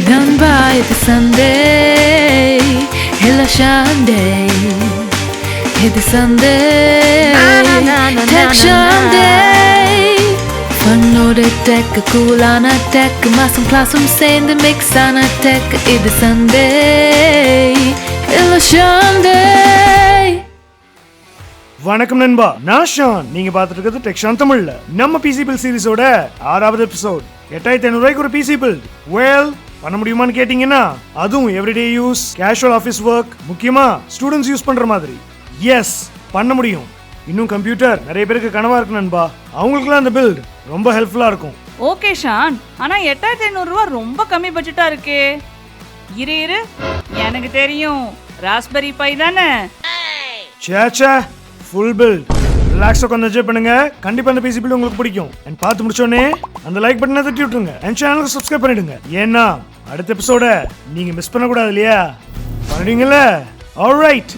Namba it's Sunday, hella Sunday. It's Sunday, tech Sunday. Fun loaded tech, cool on a tech. Massum classum saying the mix on a tech. It's Sunday, hella Sunday. வணக்கம் நண்பா, நான் Shawn. நீங்க பார்த்துட்டு இருக்கிறது tech Shawn தமிழ்ல. நம்ம PC bill சீரிஸோட 6வது episode. 8500 ரூபாய்க்கு ஒரு பிசி பில். வெல், பண்ண முடியுமான்னு கேட்டீங்கன்னா, அதுவும் everyday use, casual office work, முக்கியமா ஸ்டூடெண்ட்ஸ் யூஸ் பண்ற மாதிரி. எஸ், பண்ண முடியும். இன்னும் கம்ப்யூட்டர் நிறைய பேருக்கு கனவா இருக்கு நண்பா. அவங்களுக்குலாம் அந்த பில்ட் ரொம்ப ஹெல்ப்ஃபுல்லா இருக்கும். ஓகே ஷான், ஆனா 8500 ரூபாய் ரொம்ப கம்மி பட்ஜெட்டா இருக்கே. இரு எனக்கு தெரியும், ராஸ்பெரி பை தானே. சேச்சா, ஃபுல் பில்ட். ரிலாக்ஸா கொஞ்சம் என்ஜாய் பண்ணுங்க. கண்டிப்பா அந்த பிசி பில்ட் உங்களுக்கு பிடிக்கும். அண்ட் பார்த்து முடிச்சோனே அந்த லைக் பட்டனை தட்டி விட்டுருங்க. அண்ட் சேனலுக்கு சப்ஸ்கிரைப் பண்ணிடுங்க. ஏன்னா அடுத்த எபிசோட நீங்க மிஸ் பண்ணக்கூடாது இல்லையா? பண்ணிடுங்களே. ஆல்ரைட்,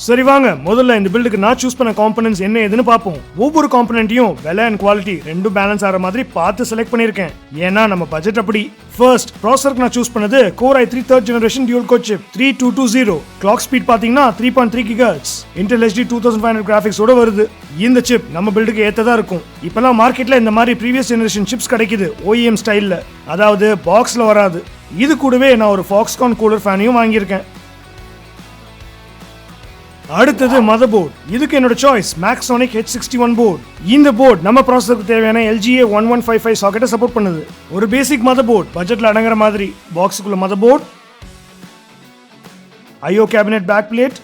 சரி வாங்க முதல்ல இந்த பில்டுக்கு நான் சூஸ் பண்ண காம்பனன்ட்ஸ் என்ன ஏதுன்னு பார்ப்போம். ஒவ்வொரு காம்பனன்ட்டையும் விலை அண்ட் குவாலிட்டி ரெண்டும் பேலன்ஸ் ஆகிற மாதிரி பார்த்து செலக்ட் பண்ணியிருக்கேன். ஏன்னா நம்ம பட்ஜெட் அப்படி. ஃபர்ஸ்ட் ப்ராசஸருக்கு நான் சூஸ் பண்ணது Core i3 3rd generation dual core chip 3220. Clock speed பாத்தீங்கன்னா 3.3 GHz. Intel HD 2500 கிராஃபிக்ஸோட வருது. இந்த சிப் நம்ம பில்டுக்கு ஏத்ததா இருக்கும். இப்பெல்லாம் மார்க்கெட்ல இந்த மாதிரி ப்ரீவியஸ் ஜெனரேஷன் சிப்ஸ் கிடைக்குது OEM ஸ்டைல்ல, அதாவது பாக்ஸ்ல வராது. இது கூடவே நான் ஒரு Foxconn கூலர் ஃபேனையும் வாங்கியிருக்கேன். அடுத்தது மதர் போர்ட். இதுக்கு என்னோட சாய்ஸ் Maxonic H61 போர்ட். இந்த போர்ட் நம்ம ப்ராசஸருக்கு தேவையான LGA 1155 சாக்கெட்டை சப்போர்ட் பண்ணுது. ஒரு பேசிக் மதர் போர்ட், பட்ஜெட்ல அடங்குற மாதிரி. பாக்ஸுக்குள்ள motherboard, IO cabinet back plate,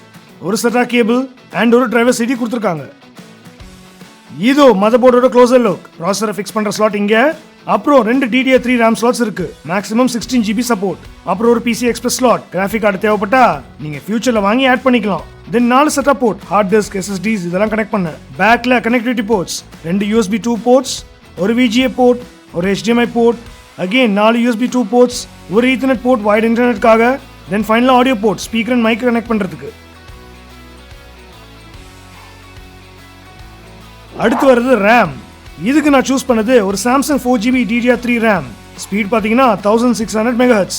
ஒரு SATA கேபிள் அண்ட் ஒரு டிரைவர் CD கொடுத்துருக்காங்க. இதோ மதர் போர்டோட க்ளோசர் லுக். ப்ராசஸரை ஃபிக்ஸ் பண்ற ஸ்லாட் இங்க. அப்புறம் 2 DDR3 RAM ஸ்லாட்ஸ் இருக்கு. Maximum 16 GB support. அப்புறம் ஒரு PC express slot. Graphic card தேவைப்பட்டா நீங்க ஃபியூச்சர்ல வாங்கி ஆட் பண்ணிக்கலாம். Then 4 SATA port, hard disk, SSDs இதெல்லாம் கனெக்ட் பண்ண. பேக்ல கனெக்டிவிட்டி போர்ட்ஸ், 2 USB 2 போர்ட்ஸ், ஒரு VGA போர்ட், ஒரு HDMI port, again 4 USB 2 ports, ஒரு ஈத்தர்நெட் போர்ட் வைட் இன்டர்நெட்காக. தென் ஃபைனலா audio port, speaker and mic connect பண்றதுக்கு. அடுத்து வருது RAM. இதுக்கு நான் சூஸ் பண்ணது ஒரு Samsung 4GB DDR3 RAM. Speed பாத்தீங்கன்னா 1600 MHz.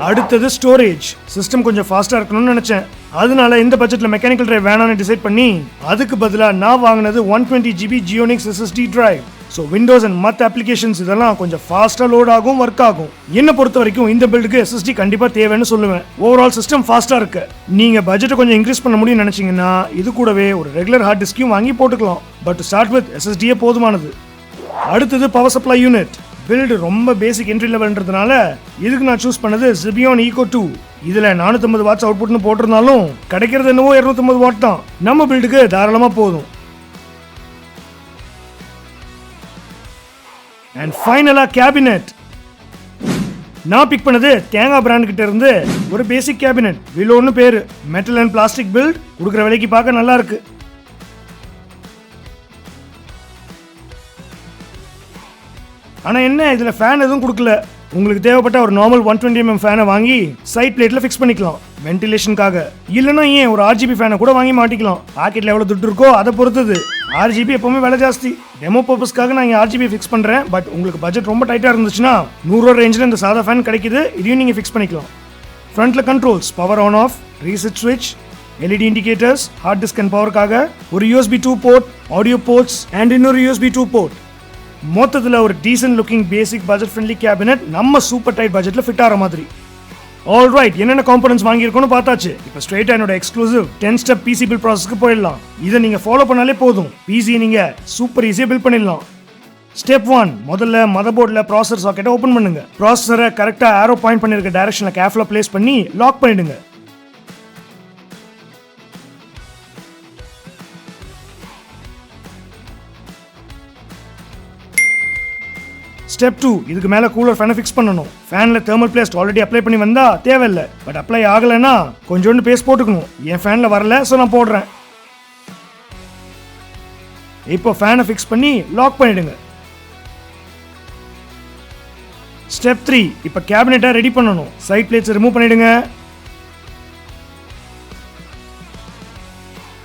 அடுத்தது ஸ்டோரேஜ். சிஸ்டம் கொஞ்சம் ஃபாஸ்டா இருக்கணும்னு நினைச்சேன். அதனால இந்த பட்ஜெட்ல மெக்கானிக்கல் டிரைவ் வேணாம்னு டிசைட் பண்ணி அதுக்கு பதிலா நான் வாங்கினது 120 GB Gionix SSD drive. So Windows and மற்ற அப்ளிகேஷன்ஸ் இதெல்லாம் கொஞ்சம் ஃபாஸ்டா லோட் ஆகும், ஒர்க் ஆகும். என்ன பொறுத்த வரைக்கும் இந்த பில்டுக்கு SSD கண்டிப்பா தேவைன்னு சொல்லுவேன். ஓவரால் சிஸ்டம் ஃபாஸ்டா இருக்கு. நீங்க பட்ஜெட்டை கொஞ்சம் இன்க்ரீஸ் பண்ண முடியும்னு நினைச்சீங்கன்னா இது கூடவே ஒரு ரெகுலர் ஹார்ட் டிஸ்கையும் வாங்கி போட்டுக்கலாம். பட் ஸ்டார்ட் வித் SSD போதுமானது. அடுத்தது பவர் சப்ளை யூனிட். பில்டு ரொம்ப பேசிக் என்ட்ரி லெவல்ன்றதுனால இதுக்கு நான் சூஸ் பண்ணது Xeon Eco 2. இதுல 450 வாட்ஸ் அவுட்புட்னு போட்டிருந்தாலும் கிடைக்கிறது என்னவோ 250 வாட் தான். நம்ம பில்டுக்கு தாராளமா போதும். அண்ட் ஃபைனலா கேபினெட். நான் பிக் பண்ணது தேங்காய் பிராண்ட் கிட்ட இருந்து ஒரு பேசிக் கேபினெட். விலோன்னு பேரு. Metal and plastic build. கொடுக்குற விலைக்கு பார்க்க நல்லா இருக்கு. ஆனா என்ன, இதுல ஃபேன் எதுவும் கொடுக்கல. உங்களுக்கு தேவைப்பட்ட ஒரு நார்மல் 120mm ஃபேனை வாங்கி சைட் பிளேட்ல ஃபிக்ஸ் பண்ணிக்கலாம் வென்டிலேஷனுக்காக. இல்லைன்னா ஏன் ஒரு RGB ஃபேனை கூட வாங்கி மாட்டிக்கலாம். பாக்கெட்ல எவ்வளவு துட்டு இருக்கோ அதை பொறுத்தது. RGB எப்பவுமே விலை ஜாஸ்தி. டெமோ பர்பஸ்க்காக நான் இங்க RGB ஃபிக்ஸ் பண்றேன். பட் உங்களுக்கு பட்ஜெட் ரொம்ப டைட்டா இருந்துச்சுன்னா 100 ரூபா ரேஞ்சில் இந்த சாதா ஃபேன் கிடைக்குது. இதையும் நீங்க ஃபிக்ஸ் பண்ணிக்கலாம். ஃப்ரண்ட்ல controls, power on off, reset ஸ்விட்ச், LED indicators, hard disk and பவருக்காக, ஒரு USB 2 port, audio ports and இன்னொரு USB 2 போர்ட். மொத்தத்தில் ஒரு decent looking basic budget friendly cabinet நம்ம சூப்பர் டைட் பட்ஜெட்ல ஃபிட் ஆகிற மாதிரி. ஆல்ரைட், என்னென்ன காம்பனன்ட்ஸ் வாங்கியிருக்கோன்னு பார்த்தாச்சு. இப்போ ஸ்ட்ரெயிட்டா என்னோட எக்ஸ்க்ளூசிவ் 10 ஸ்டெப் பிசி பில் ப்ராசஸ்க்கு போயிடலாம். இதை நீங்க ஃபாலோ பண்ணாலே போதும். பிசி நீங்க சூப்பர் ஈஸியா பில் பண்ணிடலாம். ஸ்டெப் 1, முதல்ல மதர் போர்ட்ல ப்ராசஸர் சாக்கெட்டை ஓபன் பண்ணுங்க. ப்ராசஸரை கரெக்டா ஆரோ பாயிண்ட் பண்ணிருக்க டைரக்ஷன்ல கேர்ஃபுல்லா பிளேஸ் பண்ணி லாக் பண்ணிடுங்க. ஸ்டெப் 2, இதுக்கு மேல கூலர் ஃபேனை ஃபிக்ஸ் பண்ணணும். ஃபேன்ல தெர்மல் பேஸ்ட் ஆல்ரெடி அப்ளை பண்ணி வந்தா தேவையில்லை. பட் அப்ளை ஆகலைன்னா கொஞ்சோண்டு பேஸ்ட் போட்டுக்கணும். என் ஃபேன்ல வரல, ஸோ நான் போடுறேன். இப்போ ஃபேனை ஃபிக்ஸ் பண்ணி லாக் பண்ணிடுங்க. ஸ்டெப் 3, இப்போ கேபினெட்டை ரெடி பண்ணணும். சைட் பிளேட்ஸ் ரிமூவ் பண்ணிடுங்க.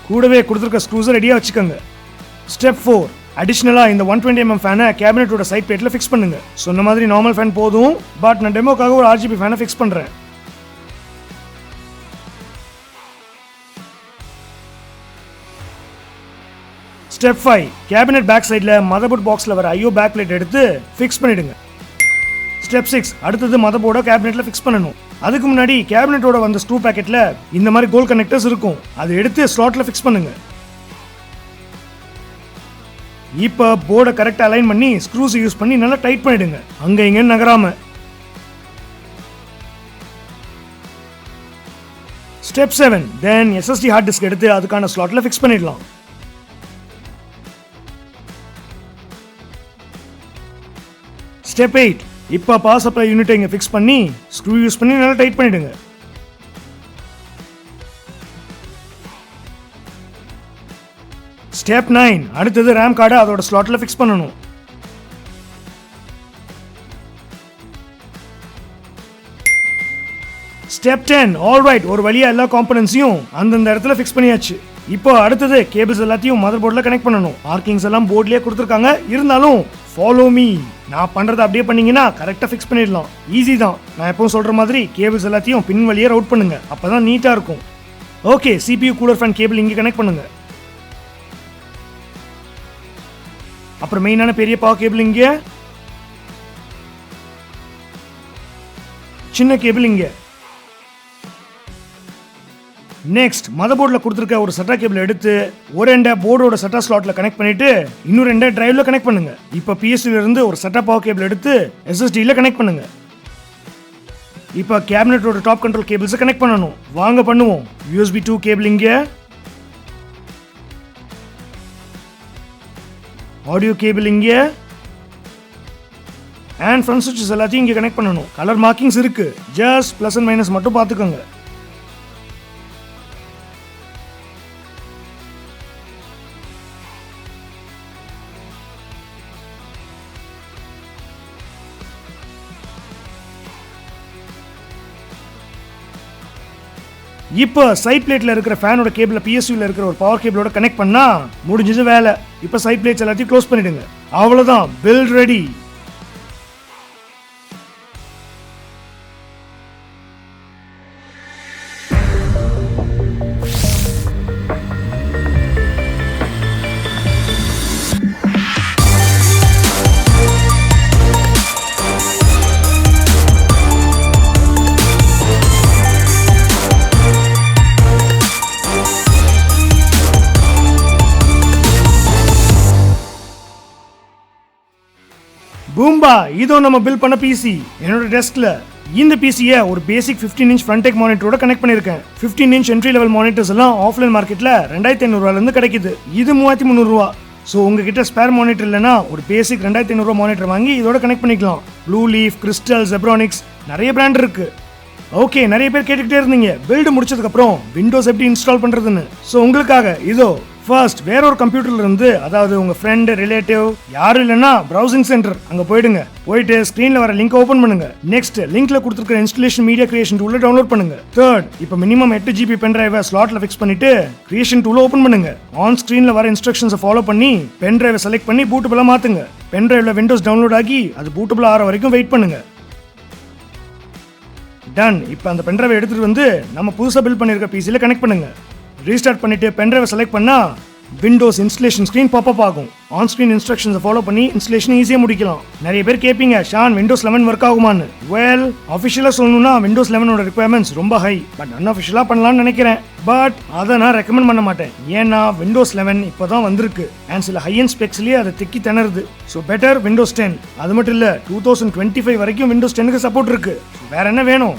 கூடவே கொடுத்துருக்க ஸ்க்ரூஸை ரெடியாக வச்சுக்கோங்க. ஸ்டெப் 4, அடிஷ்னலா இந்த 120mm ஃபேனை கேபினெட்டோட சைட் பிளேட்ல ஃபிக்ஸ் பண்ணுங்க. சொன்ன மாதிரி நார்மல் ஃபேன் போதும், பட் நான் டெமோக்காக ஒரு RGB ஃபேனை ஃபிக்ஸ் பண்றேன். ஸ்டெப் 5, கேபினெட் பேக் சைடில் மதர்போர்ட் பாக்ஸில் வர IO பேக் பிளேட் எடுத்து ஃபிக்ஸ் பண்ணிடுங்க. ஸ்டெப் 6, அடுத்தது மதர்போர்டை கேபினெட்டில் ஃபிக்ஸ் பண்ணணும். அதுக்கு முன்னாடி கேபினெட்டோட வந்த ஸ்க்ரூ பேக்கெட்டில் இந்த மாதிரி கோல் கனெக்டர்ஸ் இருக்கும், அதை எடுத்து ஸ்லாட்டில் ஃபிக்ஸ் பண்ணுங்க. இப்போ போர்டை கரெக்டாக அலைன் பண்ணி ஸ்க்ரூஸ் யூஸ் பண்ணி நல்லா டைட் பண்ணிடுங்க, அங்கே இங்கே நகராம. ஸ்டெப் 7, தென் SSD ஹார்ட் டிஸ்க் எடுத்து அதுக்கான ஸ்லாட்டில் ஃபிக்ஸ் பண்ணிடலாம். ஸ்டெப் 8, இப்போ பவர் சப்ளை யூனிட்டை இங்கே ஃபிக்ஸ் பண்ணி ஸ்க்ரூ யூஸ் பண்ணி நல்லா டைட் பண்ணிடுங்க. ஸ்டெப் 9, அடுத்தது ரேம் கார்டை அதோட ஸ்லாட்டில் ஃபிக்ஸ் பண்ணணும். ஸ்டெப் 10, ஆல்ரைட், ஒரு வழியா எல்லா காம்பனன்ட்ஸையும் அந்தந்த இடத்துல ஃபிக்ஸ் பண்ணியாச்சு. இப்போ அடுத்தது கேபிள்ஸ் எல்லாத்தையும் மதர் போர்டில் கனெக்ட் பண்ணணும். மார்க்கிங்ஸ் எல்லாம் போர்ட்லேயே கொடுத்துருக்காங்க, இருந்தாலும் ஃபாலோ மீ. நான் பண்றதை அப்படியே பண்ணீங்கன்னா கரெக்டாக ஃபிக்ஸ் பண்ணிடலாம். ஈஸி தான். நான் எப்பவும் சொல்ற மாதிரி கேபிள்ஸ் எல்லாத்தையும் பின் வழியே ரவுட் பண்ணுங்க, அப்பதான் நீட்டா இருக்கும். Okay, CPU cooler fan cable இங்கே கனெக்ட் பண்ணுங்க. அப்புறம் மெயினான பெரிய பவர் கேபிள் இங்கே, சின்ன கேபிள் இங்கே. நெக்ஸ்ட் மதர்போர்டில் கொடுத்துருக்க ஒரு SATA கேபிள் எடுத்து ஒரு எண்டை போர்டோட SATA ஸ்லாட்ல கனெக்ட் பண்ணிட்டு இன்னொரு எண்டை டிரைவ்ல கனெக்ட் பண்ணுங்க. இப்போ PSU இருந்து ஒரு SATA பவர் கேபிள் எடுத்து SSD கனெக்ட் பண்ணுங்க. இப்போ கேபினெட்டோட டாப் கண்ட்ரோல் கேபிள்ஸை கனெக்ட் பண்ணணும். வாங்க பண்ணுவோம். USB 2 கேபிள் இங்கே, ஆடியோ கேபிள் இங்கே, அண்ட் ஃப்ரண்ட் சுவிட்சஸ் எல்லாத்தையும் இங்கே கனெக்ட் பண்ணணும். கலர் மார்க்கிங்ஸ் இருக்கு, ஜஸ்ட் பிளஸ் அண்ட் மைனஸ் மட்டும் பார்த்துக்கோங்க. இப்போ சைட் பிளேட்ல இருக்கிற ஃபேனோட கேபிள PSUல இருக்கிற ஒரு பவர் கேபிளோட கனெக்ட் பண்ணா முடிஞ்சது வேலை. இப்போ சைட் பிளேட்ஸ் எல்லாத்தையும் க்ளோஸ் பண்ணிடுங்க. அவ்வளவுதான், பில்ட் ரெடி. பூம்பா, இதோ நம்ம பில் பண்ண PC என்னோட டெஸ்க்ல. இந்த PCயை ஒரு பேசிக் 15" ஃப்ரண்ட் டெக் மானிட்டரோட கனெக்ட் பண்ணிருக்கேன். 15" என்ட்ரி லெவல் மானிட்டர்ஸ் எல்லாம் ஆஃப்லைன் மார்க்கெட்ல 2500 இருந்து கிடைக்குது. இது 3300. ஸோ உங்ககிட்ட ஸ்பேர் மானிட்டர் இல்லைன்னா ஒரு பேசிக் 2500 மானிட்டர் வாங்கி இதோட கனெக்ட் பண்ணிக்கலாம். ப்ளூ லீஃப், கிறிஸ்டல், ஜெப்ரானிக்ஸ், நிறைய பிராண்ட் இருக்கு. ஓகே, நிறைய பேர் கேட்டுக்கிட்டே இருந்தீங்க பில்டு முடிச்சதுக்கு அப்புறம் விண்டோஸ் எப்படி இன்ஸ்டால் பண்றதுன்னு. ஸோ உங்களுக்காக இதோ ஃபர்ஸ்ட் வேற ஒரு கம்ப்யூட்டர்ல இருந்து, அதாவது உங்க ஃப்ரெண்ட், ரிலேட்டிவ் யாரும் இல்லைன்னா பிரவுசிங் சென்டர் அங்க போயிடுங்க. போயிட்டு ஸ்கிரீன்ல வர லிங்க் ஓபன் பண்ணுங்க. நெக்ஸ்ட் லிங்க்ல கொடுத்துருக்கிற இன்ஸ்டாலேஷன் மீடியா கிரியேஷன் டூல டவுன்லோட் பண்ணுங்க. தேர்ட், இப்போ மினிமம் 8 GB பென் டிரைவை ஸ்லாட்ல ஃபிக்ஸ் பண்ணிட்டு கிரியேஷன் டூல ஓபன் பண்ணுங்க. ஆன் ஸ்கிரீன்ல வர இன்ஸ்ட்ரக்ஷன்ஸை ஃபாலோ பண்ணி பென் டிரைவை செலக்ட் பண்ணி பூட்டபிளா மாத்துங்க. பென் டிரைவ்ல விண்டோஸ் டவுன்லோட் ஆகி அது பூட்டபிள் ஆகிற வரைக்கும் வெயிட் பண்ணுங்க. டன். இப்போ அந்த பென் டிரைவை எடுத்துட்டு வந்து நம்ம புதுசாக பில்ட் பண்ணிருக்க PCல கனெக்ட் பண்ணுங்க. ரீஸ்டார்ட் பண்ணிட்டு பென் டிரைவை செலக்ட் பண்ணா விண்டோஸ் இன்ஸ்டலேஷன் ஸ்கிரீன் பாப்பப் ஆகும். ஆன் ஸ்கிரீன் இன்ஸ்ட்ரக்ஷன்ஸை ஃபாலோ பண்ணி இன்ஸ்டலேஷன் ஈஸியாக முடிக்கலாம். நிறைய பேர் கேட்பீங்க, ஷான் விண்டோஸ் 11 ஒர்க் ஆகுமான்னு. வெல், அஃபிஷியலாக சொல்லணும்னா விண்டோஸ் 11ஓட ரிக்வயர்மெண்ட்ஸ் ரொம்ப ஹை. பட் அன்அஃபிஷியலாக பண்ணலாம்னு நினைக்கிறேன். பட் அதை நான் ரெக்கமெண்ட் பண்ண மாட்டேன். ஏன்னா விண்டோஸ் 11 இப்போ தான் வந்திருக்கு அண்ட் சில ஹை அண்ட் ஸ்பெக்ஸ்லேயே அதை திக்கி திணறுது. So better Windows 10. அது மட்டும் இல்லை, 2025 வரைக்கும் விண்டோஸ் 10க்கு சப்போர்ட் இருக்கு. வேற என்ன வேணும்?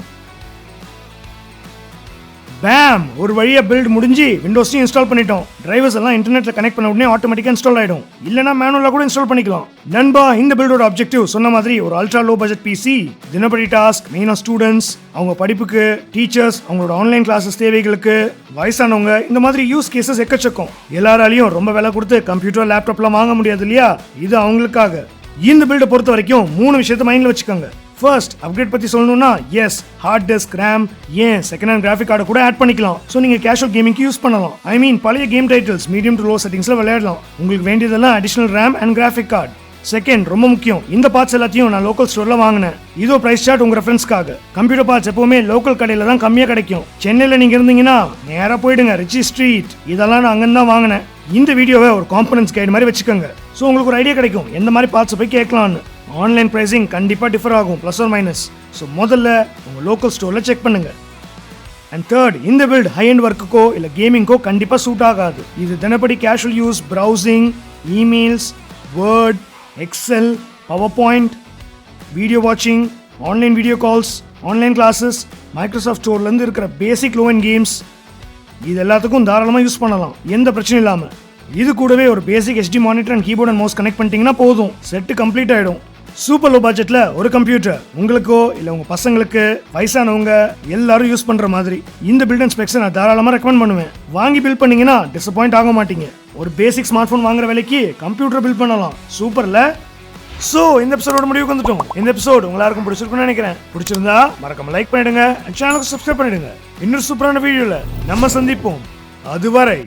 பேம், ஒரு வழியா பில்ட் முடிஞ்சு விண்டோஸையும் இன்ஸ்டால் பண்ணிட்டோம். டிரைவர்ஸ் எல்லாம் இன்டர்நெட்ல கனெக்ட் பண்ண உடனே ஆட்டோமேட்டிக்கா இன்ஸ்டால் ஆயிடும். இல்லனா மேனுவலா கூட இன்ஸ்டால் பண்ணிக்கலாம். நண்பா, இந்த பில்டோட ஆப்ஜெக்டிவ் சொன்ன மாதிரி ஒரு அல்ட்ரா லோ பட்ஜெட் PC, தினப்படி டாஸ்க், மெயினா ஸ்டூடெண்ட்ஸ், அவங்க படிப்புக்கு, டீச்சர்ஸ், அவங்களோட ஆன்லைன் கிளாஸஸ் தேவைகளுக்கு, வயசானவங்க, இந்த மாதிரி யூஸ் கேசஸ் எக்கச்சக்கம். எல்லாராலையும் ரொம்ப விலை கொடுத்து கம்ப்யூட்டர், லேப்டாப்லாம் வாங்க முடியாது இல்லையா? இது அவங்களுக்காக. இந்த பில்டை பொறுத்த வரைக்கும் 3 விஷயத்தை மைண்ட்ல வச்சுக்கோங்க. ஃபர்ஸ்ட் அப்கிரேட் பத்தி சொல்லணும்னா எஸ் ஹார்ட் டிஸ்க் ரேம் ஏன் செகண்ட் ஹேண்ட் கிராஃபிக் கார்டை கூட ஆட் பண்ணிக்கலாம். ஸோ நீங்க கேஷுவல் கேமிங்க்கு யூஸ் பண்ணலாம். ஐ மீன் பழைய game titles medium to low செட்டிங்ஸ்ல விளையாடலாம். உங்களுக்கு வேண்டியதெல்லாம் additional RAM and graphic card. Second ரொம்ப முக்கியம், இந்த பார்ட்ஸ் எல்லாத்தையும் நான் லோக்கல் ஸ்டோர்ல வாங்கினேன். இதோ பிரைஸ் சார்ட் உங்க ரெஃபரன்ஸ்க்காக. கம்ப்யூட்டர் பார்ட்ஸ் எப்பவுமே லோக்கல் கடையில தான் கம்மியா கிடைக்கும். சென்னையில நீங்க இருந்தீங்கன்னா நேரா போயிடுங்க ரிச்சி ஸ்ட்ரீட். இதெல்லாம் நான் அங்கன்னு தான் வாங்கினேன். இந்த வீடியோவை ஒரு காம்பனன்ஸ் கைடு மாதிரி வச்சுக்கோங்க. ஸோ உங்களுக்கு ஒரு ஐடியா கிடைக்கும் எந்த மாதிரி பார்ட்ஸ் போய் கேட்கலான்னு. ஆன்லைன் பிரைசிங் கண்டிப்பா டிஃபர் ஆகும் பிளஸ் ஆர் மைனஸ். ஸோ முதல்ல உங்க லோக்கல் ஸ்டோர்ல செக் பண்ணுங்க. அண்ட் தேர்ட், இந்த பில்ட் ஹை அண்ட் ஒர்க்குக்கோ இல்லை கேமிங்கோ கண்டிப்பா சூட் ஆகாது. இது தினப்படி casual use, browsing, emails, Word, Excel, PowerPoint, video வாட்சிங், online video calls, online classes, Microsoft ஸ்டோர்லேருந்து இருக்கிற பேசிக் லோ அண்ட் கேம்ஸ் இது எல்லாத்துக்கும் தாராளமாக யூஸ் பண்ணலாம் எந்த பிரச்சனையும் இல்லாமல். இது கூடவே ஒரு பேசிக் HD monitor and keyboard and mouse connect பண்ணிட்டீங்கன்னா போதும், செட்டு கம்ப்ளீட் ஆகிடும். சூப்பர் லோ பட்ஜெட்டில் ஒரு கம்ப்யூட்டர் உங்களுக்கோ இல்லை உங்கள் பசங்களுக்கு, வயசானவங்க எல்லாரும் யூஸ் பண்ணுற மாதிரி இந்த பில்ட் அண்ட் ஸ்பெக்ஸை நான் தாராளமாக ரெக்கமெண்ட் பண்ணுவேன். வாங்கி பில்ட் பண்ணீங்கன்னா டிசப்பாயிண்ட் ஆக மாட்டீங்க. ஒரு பேசிக் ஸ்மார்ட் ஃபோன் வாங்குற விலைக்கு கம்ப்யூட்டர் பில்ட் பண்ணலாம். சூப்பர்ல. ஸோ இந்த எபிசோட முடிவுக்கு வந்துட்டோம். இந்த எபிசோடு எல்லாருக்கும் பிடிச்சிருக்குன்னு நினைக்கிறேன். பிடிச்சிருந்தா மறக்காம லைக் பண்ணிடுங்க, சேனலுக்கு சப்ஸ்கிரைப் பண்ணிடுங்க. இன்னொரு சூப்பரான வீடியோல நம்ம சந்திப்போம். அதுவரை